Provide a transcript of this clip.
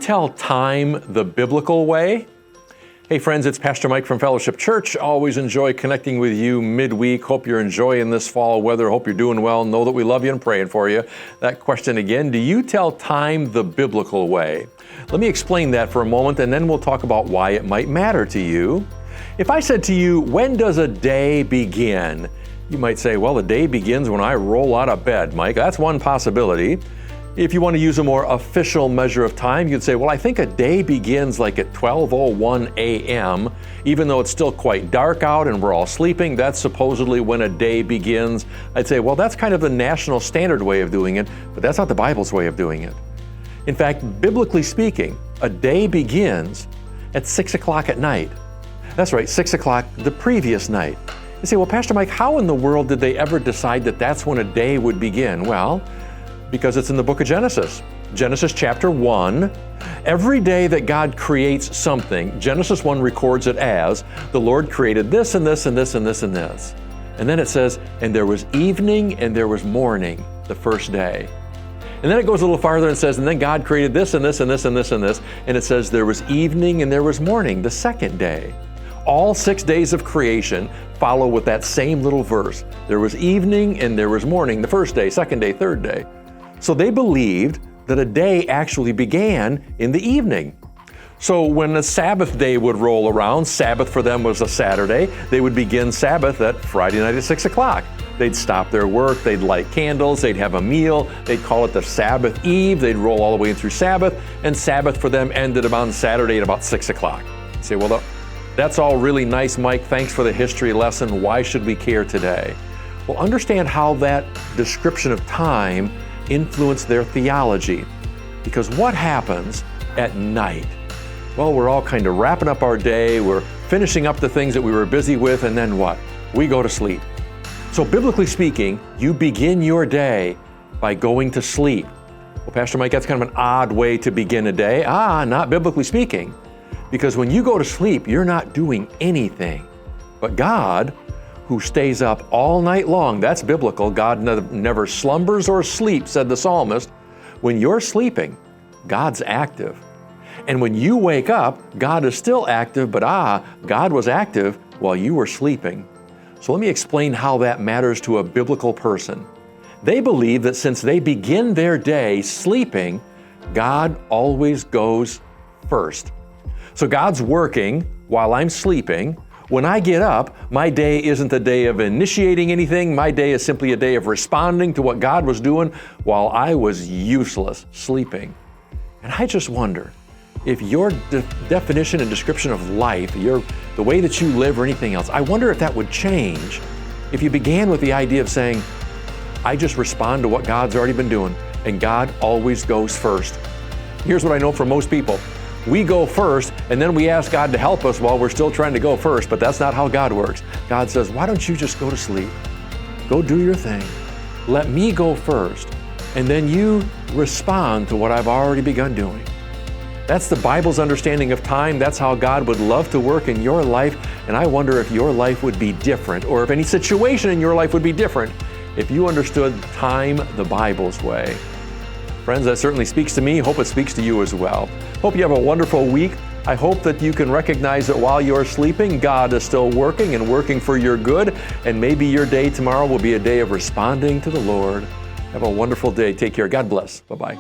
tell time the biblical way? Hey friends, it's Pastor Mike from Fellowship Church. Always enjoy connecting with you midweek. Hope you're enjoying this fall weather. Hope you're doing well. Know that we love you and praying for you. That question again, do you tell time the biblical way? Let me explain that for a moment and then we'll talk about why it might matter to you. If I said to you, when does a day begin? You might say, well, the day begins when I roll out of bed, Mike. That's one possibility. If you want to use a more official measure of time, you'd say, well, I think a day begins like at 12:01 a.m. Even though it's still quite dark out and we're all sleeping, that's supposedly when a day begins. I'd say, well, that's kind of the national standard way of doing it, but that's not the Bible's way of doing it. In fact, biblically speaking, a day begins at 6 o'clock at night. That's right, 6 o'clock the previous night. You say, well, Pastor Mike, how in the world did they ever decide that that's when a day would begin? Well, because it's in the book of Genesis. Genesis chapter 1. Every day that God creates something, Genesis 1 records it as, the Lord created this and this and this and this and this. And then it says, and there was evening and there was morning the first day. And then it goes a little farther and says, and then God created this and this and this and this and this. And it says there was evening and there was morning the second day. All 6 days of creation follow with that same little verse. There was evening and there was morning the first day, second day, third day. So they believed that a day actually began in the evening. So when a Sabbath day would roll around, Sabbath for them was a Saturday, they would begin Sabbath at Friday night at 6 o'clock. They'd stop their work, they'd light candles, they'd have a meal, they'd call it the Sabbath Eve, they'd roll all the way through Sabbath, and Sabbath for them ended on Saturday at about 6 o'clock. You say, well, that's all really nice, Mike. Thanks for the history lesson. Why should we care today? Well, understand how that description of time influenced their theology. Because what happens at night? Well, we're all kind of wrapping up our day, we're finishing up the things that we were busy with, and then what? We go to sleep. So biblically speaking, you begin your day by going to sleep. Well, Pastor Mike, that's kind of an odd way to begin a day. Not biblically speaking. Because when you go to sleep, you're not doing anything. But God, who stays up all night long, that's biblical. God never slumbers or sleeps, said the psalmist. When you're sleeping, God's active. And when you wake up, God is still active, but God was active while you were sleeping. So let me explain how that matters to a biblical person. They believe that since they begin their day sleeping, God always goes first. So God's working while I'm sleeping. When I get up, my day isn't a day of initiating anything. My day is simply a day of responding to what God was doing while I was useless, sleeping. And I just wonder if your definition and description of life, the way that you live or anything else, I wonder if that would change if you began with the idea of saying, I just respond to what God's already been doing, and God always goes first. Here's what I know from most people. We go first, and then we ask God to help us while we're still trying to go first, but that's not how God works. God says, why don't you just go to sleep? Go do your thing. Let me go first, and then you respond to what I've already begun doing. That's the Bible's understanding of time. That's how God would love to work in your life, and I wonder if your life would be different, or if any situation in your life would be different if you understood time the Bible's way. Friends, that certainly speaks to me. Hope it speaks to you as well. Hope you have a wonderful week. I hope that you can recognize that while you're sleeping, God is still working and working for your good. And maybe your day tomorrow will be a day of responding to the Lord. Have a wonderful day. Take care. God bless. Bye-bye.